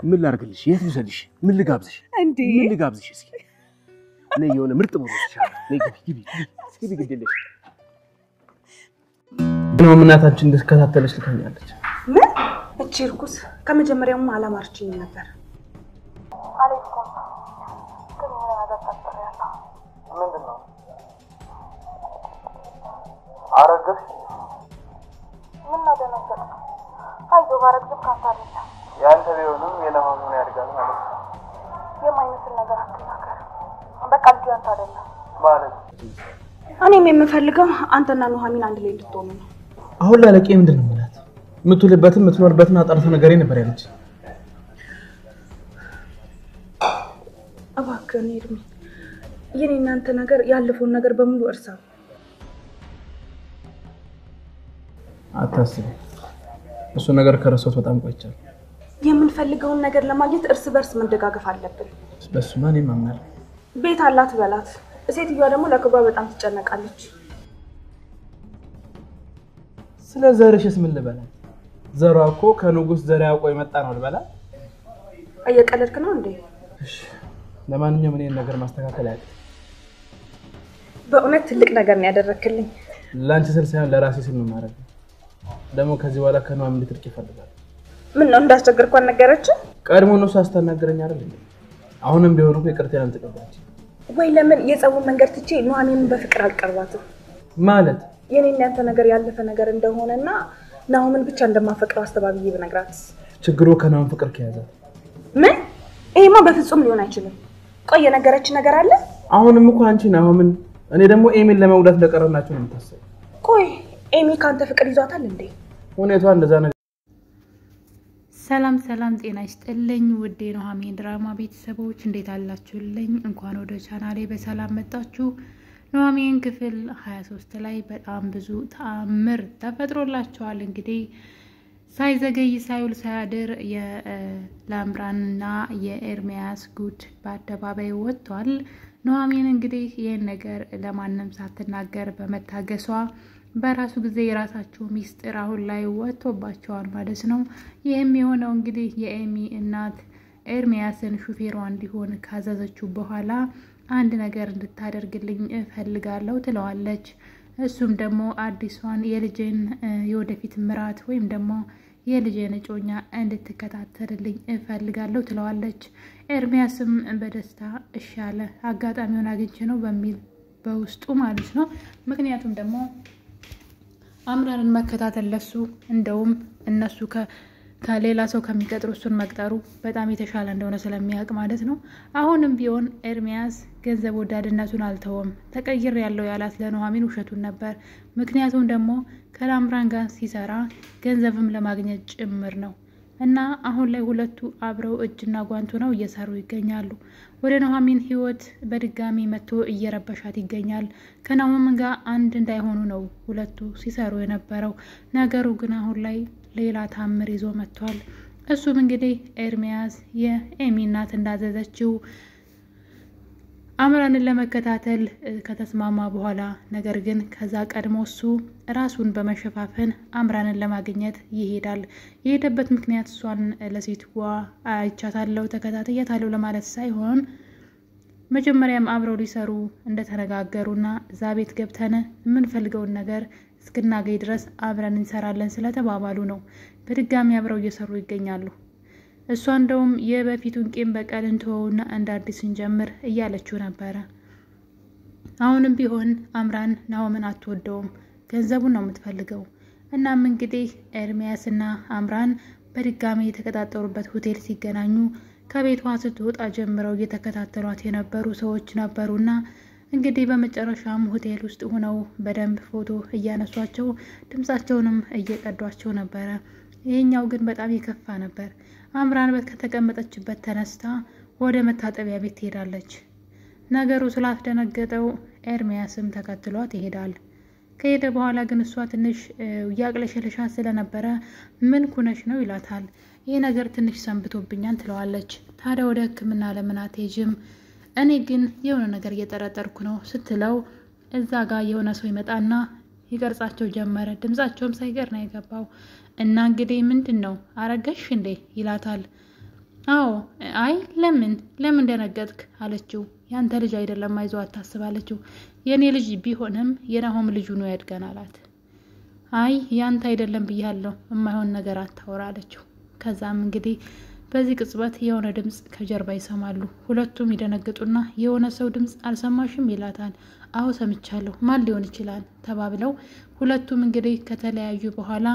ምን ላርግልሽ? የት ልሰድሽ? ምን ልጋብዝሽ? ምን ልጋብዝሽ? እስኪ ነይ የሆነ ምርጥ ቦታ ይሻላል። ነይ ግቢ ግድልሽ። ነው እናታችን እንደተከታተለች ልከኛለች። ምን? እቺ ርኩስ ከመጀመሪያውም አላማርችኝ ነበር። አለይኮ ግን ምን አደረጋችሁ? ምንድነው? አረጋሽ ምን አደረጋችሁ? አይዞ ባረግም ካንታለች። ያንተ ቢሆንም የለማሙን ያድጋል ማለት ነው። የማይመስል ነገር አትናገር። በቃ ልጅ አይደለም ማለት እኔም የምፈልገው አንተና ኑሐሚን አንድ ላይ እንድትሆኑ ነው። አሁን ላለቄ ምንድነው ማለት? ምትውልበትን ምትኖርበትን አጣርተ ነገሬ ነበር ያለች። እባክህ እድሜ የኔ እናንተ ነገር ያለፈውን ነገር በሙሉ እርሳው። አታስቢ። እሱ ነገር ከረሳሁት በጣም ቆይቻለሁ። የምንፈልገውን ነገር ለማግኘት እርስ በርስ መደጋገፍ አለብን። በሱማ እኔ ማምናለሁ። ቤት አላት በላት። ሴትዮዋ ደግሞ ለክብሯ በጣም ትጨነቃለች። ስለ ዘርሽስ ምን ልበላት? ዘሯ እኮ ከንጉስ ዘር ያውቆ የመጣ ነው ልበላት? እየቀለድክ ነው እንዴ? እሺ ለማንኛውም እኔን ነገር ማስተካከል ያለ በእውነት ትልቅ ነገር ነው ያደረክልኝ። ላንቺ ስል ሳይሆን ለራሴ ስል ነው ማለት ነው። ደግሞ ከዚህ በኋላ ከኗም እንድትርቅ ይፈልጋል። ምን ነው እንዳስቸገርኳን ነገረች? ቀድሞ ነው ሳስተናገረኝ አይደል? አሁንም ቢሆን እኮ ይቅርታን ተቀበለች። ወይ ለምን የጸቡን መንገድ ትቼ ኑሐሚንን በፍቅር አልቀርባትም? ማለት የኔና ያንተ ነገር ያለፈ ነገር እንደሆነና ናሆምን ብቻ እንደማፈቅረው አስተባብዬ ብነግራት ችግሩ ከናሆም ፍቅር ከያዛት። ምን? ይሄማ በፍጹም ሊሆን አይችልም። ቆይ የነገረች ነገር አለ? አሁንም እኮ አንቺ ናሆምን እኔ ደግሞ ኤሚን ለመውዳት ለቀረናችሁ ነው የምታስበው። ቆይ ኤሚ ካንተ ፍቅር ይዟታል እንዴ? ሁኔቷ እንደዛ ነገር። ሰላም ጤና ይስጥልኝ ውዴ ኑሐሚን ድራማ ቤተሰቦች እንዴት አላችሁልኝ? እንኳን ወደ ቻናሌ በሰላም መጣችሁ። ኑሐሚን ክፍል 23 ላይ በጣም ብዙ ተአምር ተፈጥሮላችኋል። እንግዲህ ሳይዘገይ ሳይውል ሳያድር የላምራንና የኤርሚያስ ጉድ በአደባባይ ወጥቷል። ኑሐሚን እንግዲህ ይህን ነገር ለማንም ሳትናገር በመታገሷ በራሱ ጊዜ የራሳቸው ሚስጥር አሁን ላይ ወጥቶባቸዋል ማለት ነው። ይህም የሆነው እንግዲህ የኤሚ እናት ኤርሚያስን ሹፌሯ እንዲሆን ካዘዘችው በኋላ አንድ ነገር እንድታደርግልኝ እፈልጋለሁ ትለዋለች። እሱም ደግሞ አዲሷን የልጄን የወደፊት ምራት ወይም ደግሞ የልጄን እጮኛ እንድትከታተልልኝ እፈልጋለሁ ትለዋለች። ኤርሚያስም በደስታ እሺ አለ። አጋጣሚውን አግኝቼ ነው በሚል በውስጡ ማለት ነው። ምክንያቱም ደግሞ አምራንን መከታተል ለሱ እንደውም እነሱ ከሌላ ሰው ከሚቀጥሩ እሱን መቅጠሩ በጣም የተሻለ እንደሆነ ስለሚያውቅ ማለት ነው። አሁንም ቢሆን ኤርሚያስ ገንዘብ ወዳድነቱን አልተወም። ተቀይር ያለው ያላት ለኑሐሚን ውሸቱን ነበር። ምክንያቱም ደግሞ ከላምራን ጋር ሲሰራ ገንዘብም ለማግኘት ጭምር ነው እና አሁን ላይ ሁለቱ አብረው እጅና ጓንቱ ነው እየሰሩ ይገኛሉ። ወደ ኑሐሚን ህይወት በድጋሚ መጥቶ እየረበሻት ይገኛል። ከናሆምን ጋር አንድ እንዳይሆኑ ነው ሁለቱ ሲሰሩ የነበረው። ነገሩ ግን አሁን ላይ ሌላ ታምር ይዞ መጥቷል። እሱም እንግዲህ ኤርሚያስ የኤሚ እናት እንዳዘዘችው አምራንን ለመከታተል ከተስማማ በኋላ ነገር ግን ከዛ ቀድሞ እሱ ራሱን በመሸፋፈን አምራንን ለማግኘት ይሄዳል። የሄደበት ምክንያት እሷን ለሴትዋ አይቻታለሁ ተከታተያታለሁ ለማለት ሳይሆን መጀመሪያም አብረው ሊሰሩ እንደተነጋገሩና እዛ ቤት ገብተን የምንፈልገውን ነገር እስክናገኝ ድረስ አብረን እንሰራለን ስለተባባሉ ነው በድጋሚ አብረው እየሰሩ ይገኛሉ። እሷ እንደውም የበፊቱን ቂም በቀል እንተውና እንደ አዲስ እንጀምር እያለችው ነበረ። አሁንም ቢሆን አምራን ናሆምን አትወደውም፣ ገንዘቡን ነው የምትፈልገው። እናም እንግዲህ ኤርሚያስና አምራን በድጋሚ የተቀጣጠሩበት ሆቴል ሲገናኙ ከቤቷ ስትወጣ ጀምረው እየተከታተሏት የነበሩ ሰዎች ነበሩና እንግዲህ በመጨረሻም ሆቴል ውስጥ ሆነው በደንብ ፎቶ እያነሷቸው ድምጻቸውንም እየቀዷቸው ነበረ። ይሄኛው ግን በጣም ይከፋ ነበር። አምራን ከተቀመጠችበት ተነስታ ወደ መታጠቢያ ቤት ትሄዳለች። ነገሩ ስላስደነገጠው ኤርሚያስም ተከትሏት ይሄዳል። ከሄደ በኋላ ግን እሷ ትንሽ ያቅለሸለሻት ስለነበረ ምን ኩነሽ ነው ይላታል። ይሄ ነገር ትንሽ ሰንብቶብኛል ትለዋለች። ታዲያ ወደ ሕክምና ለምን አትሄጂም? እኔ ግን የሆነ ነገር እየጠረጠርኩ ነው ስትለው እዛ ጋር የሆነ ሰው ይመጣና ይቀርጻቸው ጀመረ። ድምጻቸውም ሳይቀር ነው የገባው። እና እንግዲህ ምንድነው አረገሽ እንዴ ይላታል። አዎ አይ ለምን ደነገጥክ አለችው። ያንተ ልጅ አይደለም አይዞህ አታስብ አለችው። የኔ ልጅ ቢሆንም የናሆም ልጅ ነው ያድጋን አላት። አይ ያንተ አይደለም ብያለሁ የማይሆን ነገር አታወራ አለችው። ከዛም እንግዲህ በዚህ ቅጽበት የሆነ ድምጽ ከጀርባ ይሰማሉ። ሁለቱም ይደነግጡና የሆነ ሰው ድምጽ አልሰማሽም ይላታል። አዎ ሰምቻለሁ ማን ሊሆን ይችላል ተባብለው ሁለቱም እንግዲህ ከተለያዩ በኋላ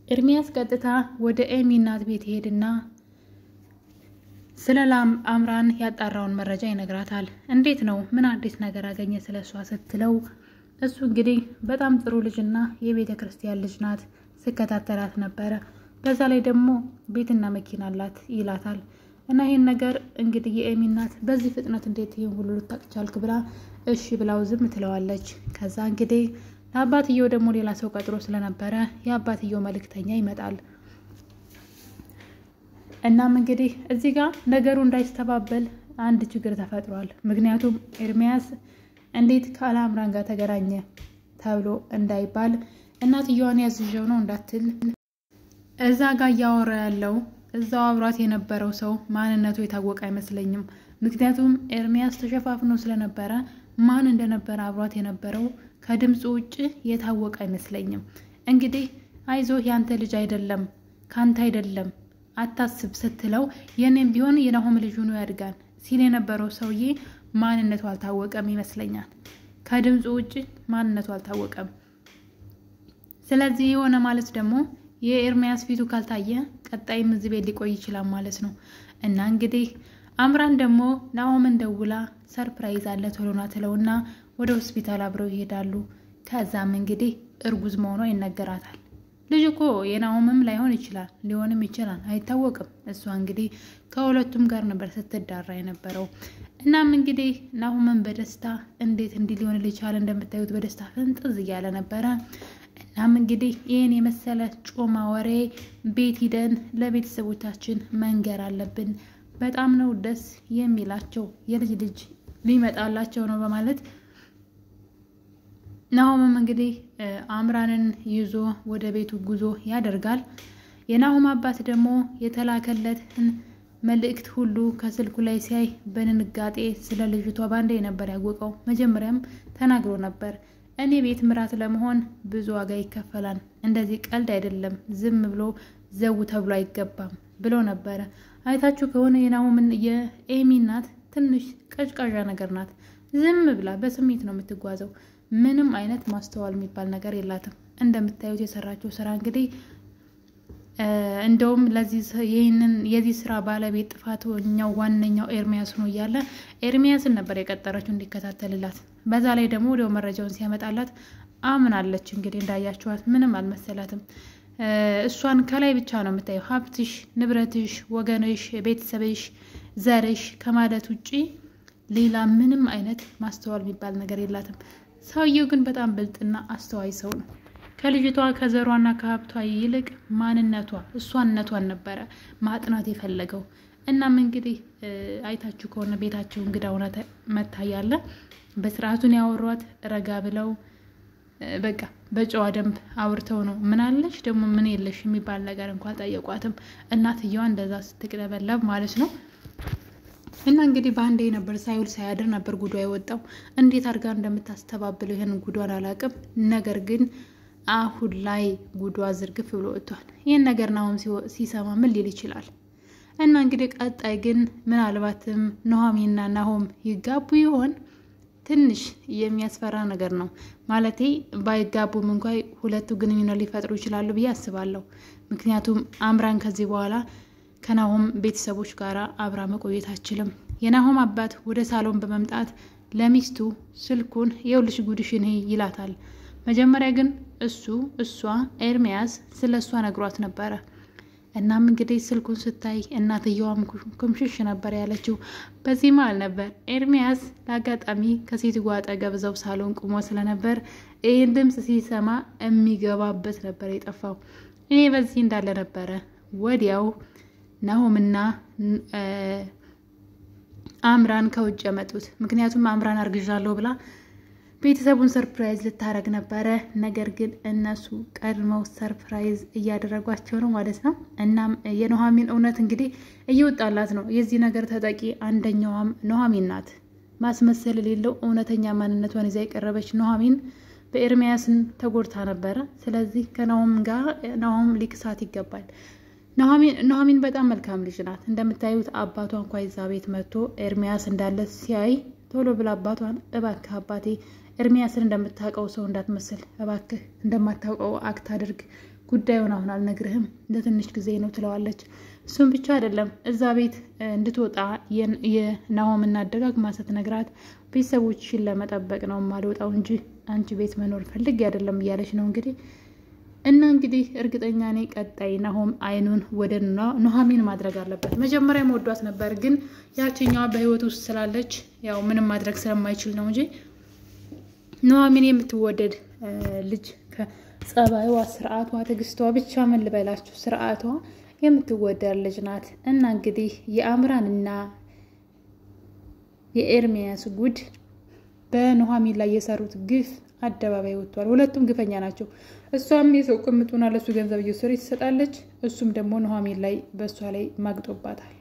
ኤርሚያስ ቀጥታ ወደ ኤሚ እናት ቤት ይሄድና ስለ አምራን ያጣራውን መረጃ ይነግራታል። እንዴት ነው ምን አዲስ ነገር አገኘ ስለሷ ስትለው እሱ እንግዲህ በጣም ጥሩ ልጅና የቤተ ክርስቲያን ልጅ ናት ስከታተላት ነበረ በዛ ላይ ደግሞ ቤትና መኪና አላት ይላታል። እና ይሄን ነገር እንግዲህ የኤሚ እናት በዚህ ፍጥነት እንዴት ይሄን ሁሉ ልታቅቻልክ ብላ እሺ ብላው ዝም ትለዋለች። ከዛ እንግዲህ ለአባትየው ደግሞ ሌላ ሰው ቀጥሮ ስለነበረ የአባትየው መልእክተኛ ይመጣል። እናም እንግዲህ እዚህ ጋር ነገሩ እንዳይስተባበል አንድ ችግር ተፈጥሯል። ምክንያቱም ኤርሚያስ እንዴት ከአምራን ጋር ተገናኘ ተብሎ እንዳይባል እናትየዋን ያዝዤው ነው እንዳትል እዛ ጋር ያወራ ያለው እዛው አብሯት የነበረው ሰው ማንነቱ የታወቀ አይመስለኝም። ምክንያቱም ኤርሚያስ ተሸፋፍኖ ስለነበረ ማን እንደነበረ አብሯት የነበረው ከድምጹ ውጪ የታወቀ አይመስለኝም። እንግዲህ አይዞህ ያንተ ልጅ አይደለም ካንተ አይደለም አታስብ ስትለው የኔም ቢሆን የናሆም ልጅ ነው ያድጋል ሲል የነበረው ሰውዬ ማንነቱ አልታወቀም ይመስለኛል። ከድምጹ ውጪ ማንነቱ አልታወቀም። ስለዚህ የሆነ ማለት ደግሞ የኤርሚያስ ፊቱ ካልታየ ቀጣይም እዚህ ቤት ሊቆይ ይችላል ማለት ነው። እና እንግዲህ አምራን ደግሞ ናሆምን ደውላ ሰርፕራይዝ አለ ቶሎና ትለውና ወደ ሆስፒታል አብረው ይሄዳሉ። ከዛም እንግዲህ እርጉዝ መሆኗ ይነገራታል። ልጅ እኮ የናሆምም ላይሆን ይችላል ሊሆንም ይችላል አይታወቅም። እሷ እንግዲህ ከሁለቱም ጋር ነበር ስትዳራ የነበረው። እናም እንግዲህ ናሆምን በደስታ እንዴት እንዲህ ሊሆን ይችላል እንደምታዩት በደስታ ፍንጥዝ እያለ ነበረ። እናም እንግዲህ ይሄን የመሰለ ጮማ ወሬ ቤት ሂደን ለቤተሰቦቻችን መንገር አለብን በጣም ነው ደስ የሚላቸው የልጅ ልጅ ሊመጣላቸው ነው በማለት ናሆምም እንግዲህ አምራንን ይዞ ወደ ቤቱ ጉዞ ያደርጋል። የናሆም አባት ደግሞ የተላከለትን መልእክት ሁሉ ከስልኩ ላይ ሲያይ በንንጋጤ ስለ ልጅቷ ባንዴ ነበር ያወቀው። መጀመሪያም ተናግሮ ነበር እኔ ቤት ምራት ለመሆን ብዙ ዋጋ ይከፈላል እንደዚህ ቀልድ አይደለም ዝም ብሎ ዘው ተብሎ አይገባም ብሎ ነበር። አይታችሁ ከሆነ የናሆምን የኤሚ እናት ትንሽ ቀጭቃዣ ነገር ናት። ዝም ብላ በስሜት ነው የምትጓዘው። ምንም አይነት ማስተዋል የሚባል ነገር የላትም። እንደምታዩት የሰራችው ስራ እንግዲህ እንደውም የዚህ ስራ ባለቤት ጥፋተኛው ዋነኛው ኤርሚያስ ነው እያለ ኤርሚያስን ነበር የቀጠረችው እንዲከታተልላት። በዛ ላይ ደግሞ ወዲያው መረጃውን ሲያመጣላት አምናለች። እንግዲህ እንዳያችኋት ምንም አልመሰላትም። እሷን ከላይ ብቻ ነው የምታየው ሀብትሽ፣ ንብረትሽ፣ ወገንሽ፣ ቤተሰብሽ፣ ዘርሽ ከማለት ውጪ ሌላ ምንም አይነት ማስተዋል የሚባል ነገር የላትም። ሰውየው ግን በጣም ብልጥና አስተዋይ ሰው ነው። ከልጅቷ ከዘሯና ከሀብቷ ይልቅ ማንነቷ እሷነቷን ነበረ ማጥናት የፈለገው። እናም እንግዲህ አይታችሁ ከሆነ ቤታቸው እንግዳ ሆና መታያለ በስርዓቱን ያወሯት ረጋ ብለው በቃ በጨዋ ደንብ አውርተው ነው ምን አለሽ ደግሞ ምን የለሽ የሚባል ነገር እንኳን ጠየቋትም። እናትየዋ እንደዛ ስትቅለበለብ ማለት ነው። እና እንግዲህ ባንዴ ነበር ሳይውል ሳያድር ነበር ጉዷ የወጣው። እንዴት አድርጋ እንደምታስተባብለው ይሄን ጉዷን አላቅም። ነገር ግን አሁን ላይ ጉዷ ዝርግፍ ብሎ ወጥቷል። ይሄን ነገር ናሆም ሲሰማ ምን ሊል ይችላል? እና እንግዲህ ቀጣይ ግን ምናልባትም ኑሃሚንና ናሆም ይጋቡ ይሆን? ትንሽ የሚያስፈራ ነገር ነው። ማለቴ ባይጋቡም እንኳን ሁለቱ ግንኙነት ሊፈጥሩ ይችላሉ ብዬ አስባለሁ። ምክንያቱም አምራን ከዚህ በኋላ ከናሆም ቤተሰቦች ጋር አብራ መቆየት አትችልም። የናሆም አባት ወደ ሳሎን በመምጣት ለሚስቱ ስልኩን የውልሽ ጉድሽን ይላታል። መጀመሪያ ግን እሷ ኤርሚያስ ስለሷ ነግሯት ነበረ። እናም እንግዲህ ስልኩን ስታይ እናትየዋም ኩምሽሽ ነበር ያለችው። በዚህ መሃል ነበር ኤርሚያስ ለአጋጣሚ ከሴት ጓጣ ገብዘው ሳሎን ቁሞ ስለነበር ይህን ድምፅ ሲሰማ የሚገባበት ነበር የጠፋው። ይሄ በዚህ እንዳለ ነበረ ወዲያው ናሆምና አምራን ከውጭ ያመጡት። ምክንያቱም አምራን አርግዣለሁ ብላ ቤተሰቡን ሰርፕራይዝ ልታረግ ነበረ ነገር ግን እነሱ ቀድመው ሰርፕራይዝ እያደረጓቸው ነው ማለት ነው እናም የኑሐሚን እውነት እንግዲህ እየወጣላት ነው የዚህ ነገር ተጠቂ አንደኛዋም ኑሐሚን ናት ማስመሰል የሌለው እውነተኛ ማንነቷን ይዛ የቀረበች ኑሐሚን በኤርሚያስን ተጎድታ ነበረ ስለዚህ ከናሆም ጋር ናሆም ሊክሳት ይገባል ኑሐሚን በጣም መልካም ልጅ ናት እንደምታዩት አባቷ እንኳን ይዛ ቤት መጥቶ ኤርሚያስ እንዳለ ሲያይ ቶሎ ብላ አባቷን እባክህ አባቴ ኤርሚያስን እንደምታውቀው ሰው እንዳትመስል እባክህ እንደማታውቀው አክት አድርግ ጉዳዩን አሁን አልነግርህም ለትንሽ ጊዜ ነው ትለዋለች እሱም ብቻ አይደለም እዛ ቤት እንድትወጣ የናሆም እናደጋግማ ስትነግራት ቤተሰቦችሽን ለመጠበቅ ነው ማልወጣው እንጂ አንቺ ቤት መኖር ፈልጌ አይደለም እያለች ነው እንግዲህ እርግጠኛ ነኝ ቀጣይ ናሆም አይኑን ወደ ኑሐሚን ማድረግ አለበት መጀመሪያ ወዷት ነበር ግን ያቺኛዋ በህይወት ውስጥ ስላለች ያው ምንም ማድረግ ስለማይችል ነው እንጂ ኑሐሚን የምትወደድ ልጅ ከጸባይዋ ስርዓቷ ትግስቷ ብቻ ምን ልበላችሁ ስርዓቷ የምትወደድ ልጅ ናት እና እንግዲህ የአምራንና የኤርሚያስ ጉድ በኑሐሚን ላይ የሰሩት ግፍ አደባባይ ወጥቷል ሁለቱም ግፈኛ ናቸው እሷም የሰው ቅምጡና ለሱ ገንዘብ እየወሰደች ትሰጣለች እሱም ደግሞ ኑሐሚን ላይ በሷ ላይ ማግጦባታል